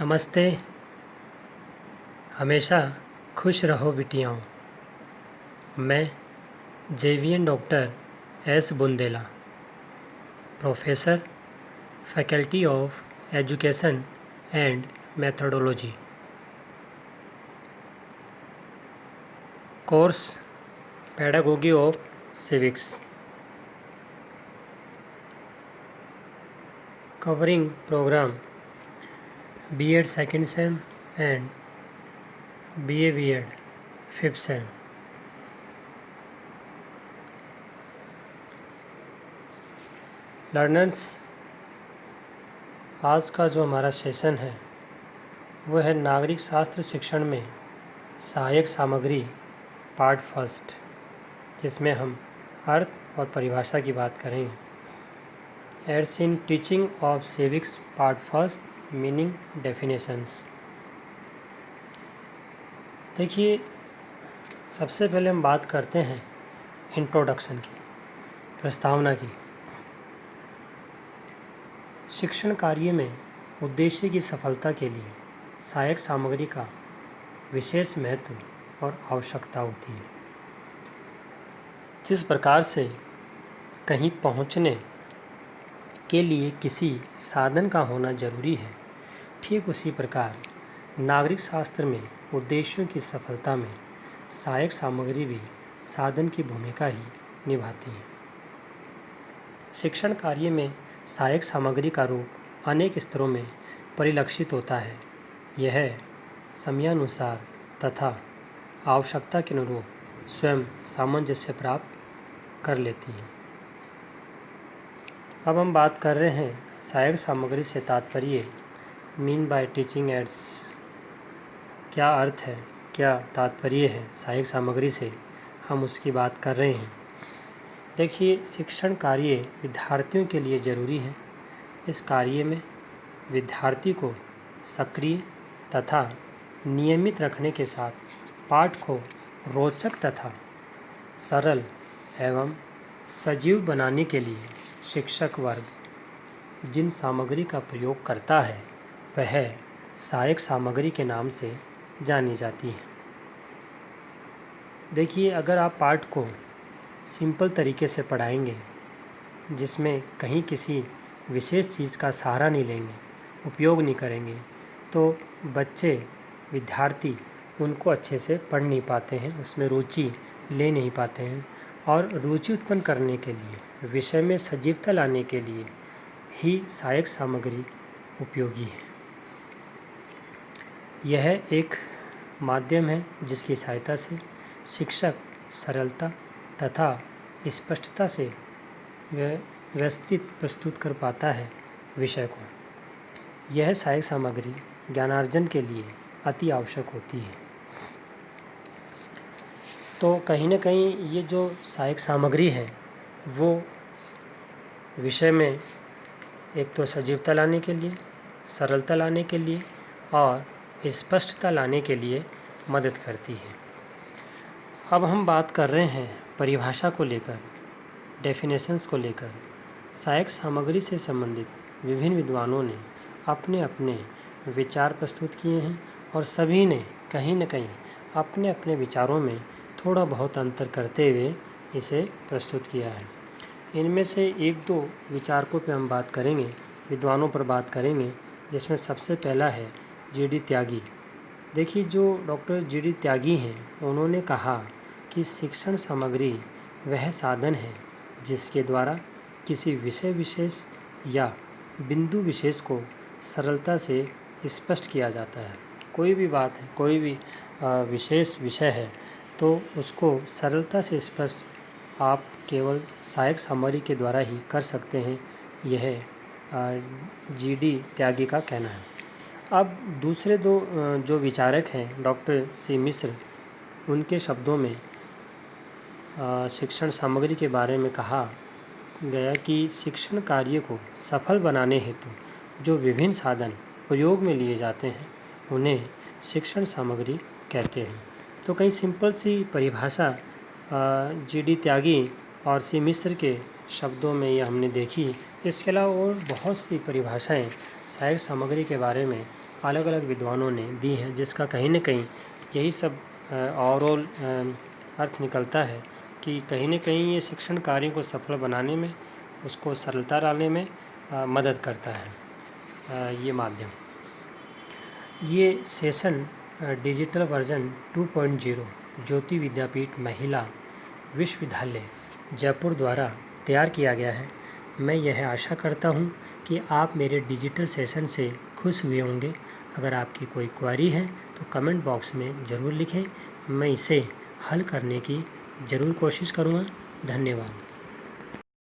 नमस्ते। हमेशा खुश रहो बिटियाओं। मैं JVN doctor S Bundela, professor, faculty of education and methodology, course pedagogy of civics, covering programme BEd second sem and BA BEd fifth sem. Learners, आज का जो हमारा सेशन है वो है नागरिक शास्त्र शिक्षण में सहायक सामग्री पार्ट फर्स्ट, जिसमें हम अर्थ और परिभाषा की बात करेंगे। Aids in teaching of civics part first, meaning definitions. देखिए, सबसे पहले हम बात करते हैं इंट्रोडक्शन की, प्रस्तावना की। शिक्षण कार्य में उद्देश्य की सफलता के लिए सहायक सामग्री का विशेष महत्व और आवश्यकता होती है। जिस प्रकार से कहीं पहुंचने के लिए किसी साधन का होना जरूरी है, ठीक उसी प्रकार नागरिक शास्त्र में उद्देश्यों की सफलता में सहायक सामग्री भी साधन की भूमिका ही निभाती है। शिक्षण कार्य में सहायक सामग्री का रूप अनेक स्तरों में परिलक्षित होता है। यह समयानुसार तथा आवश्यकता के अनुरूप स्वयं सामंजस्य प्राप्त कर लेती है। अब हम बात कर रहे हैं सहायक सामग्री से तात्पर्य, मीन बाय टीचिंग एड्स। क्या अर्थ है, क्या तात्पर्य है सहायक सामग्री से, हम उसकी बात कर रहे हैं। देखिए, शिक्षण कार्य विद्यार्थियों के लिए ज़रूरी है। इस कार्य में विद्यार्थी को सक्रिय तथा नियमित रखने के साथ पाठ को रोचक तथा सरल एवं सजीव बनाने के लिए शिक्षक वर्ग जिन सामग्री का प्रयोग करता है वह सहायक सामग्री के नाम से जानी जाती है। देखिए, अगर आप पाठ को सिंपल तरीके से पढ़ाएंगे, जिसमें कहीं किसी विशेष चीज़ का सहारा नहीं लेंगे, उपयोग नहीं करेंगे, तो बच्चे, विद्यार्थी उनको अच्छे से पढ़ नहीं पाते हैं, उसमें रुचि ले नहीं पाते हैं। और रुचि उत्पन्न करने के लिए, विषय में सजीवता लाने के लिए ही सहायक सामग्री उपयोगी है। यह एक माध्यम है जिसकी सहायता से शिक्षक सरलता तथा स्पष्टता से व्यवस्थित प्रस्तुत कर पाता है विषय को। यह सहायक सामग्री ज्ञानार्जन के लिए अति आवश्यक होती है। तो कहीं ना कहीं ये जो सहायक सामग्री है वो विषय में एक तो सजीवता लाने के लिए, सरलता लाने के लिए और स्पष्टता लाने के लिए मदद करती है। अब हम बात कर रहे हैं परिभाषा को लेकर, डेफिनेशंस को लेकर। सहायक सामग्री से संबंधित विभिन्न विद्वानों ने अपने अपने विचार प्रस्तुत किए हैं और सभी ने कहीं न कहीं अपने अपने विचारों में थोड़ा बहुत अंतर करते हुए इसे प्रस्तुत किया है। इनमें से एक दो विचारकों पर हम बात करेंगे, विद्वानों पर बात करेंगे, जिसमें सबसे पहला है जी.डी. त्यागी। देखिए, जो डॉक्टर जी.डी. त्यागी हैं, उन्होंने कहा कि शिक्षण सामग्री वह साधन है जिसके द्वारा किसी विषय विशेष या बिंदु विशेष को सरलता से स्पष्ट किया जाता है। कोई भी बात है, कोई भी विशेष विषय है, तो उसको सरलता से स्पष्ट आप केवल सहायक सामग्री के द्वारा ही कर सकते हैं। यह जी.डी. त्यागी का कहना है। अब दूसरे दो जो विचारक हैं, डॉक्टर सी मिश्र, उनके शब्दों में शिक्षण सामग्री के बारे में कहा गया कि शिक्षण कार्य को सफल बनाने हेतु जो विभिन्न साधन प्रयोग में लिए जाते हैं उन्हें शिक्षण सामग्री कहते हैं। तो कहीं सिंपल सी परिभाषा जी.डी. त्यागी और सी मिश्र के शब्दों में ये हमने देखी। इसके अलावा और बहुत सी परिभाषाएं सहायक सामग्री के बारे में अलग अलग विद्वानों ने दी हैं, जिसका कहीं न कहीं यही सब ओवरऑल अर्थ निकलता है कि कहीं न कहीं ये शिक्षण कार्य को सफल बनाने में, उसको सरलता लाने में मदद करता है ये माध्यम। ये सेशन डिजिटल वर्जन 2.0 ज्योति विद्यापीठ महिला विश्वविद्यालय जयपुर द्वारा तैयार किया गया है। मैं यह आशा करता हूँ कि आप मेरे डिजिटल सेशन से खुश हुए होंगे। अगर आपकी कोई क्वेरी है तो कमेंट बॉक्स में ज़रूर लिखें, मैं इसे हल करने की ज़रूर कोशिश करूँगा। धन्यवाद।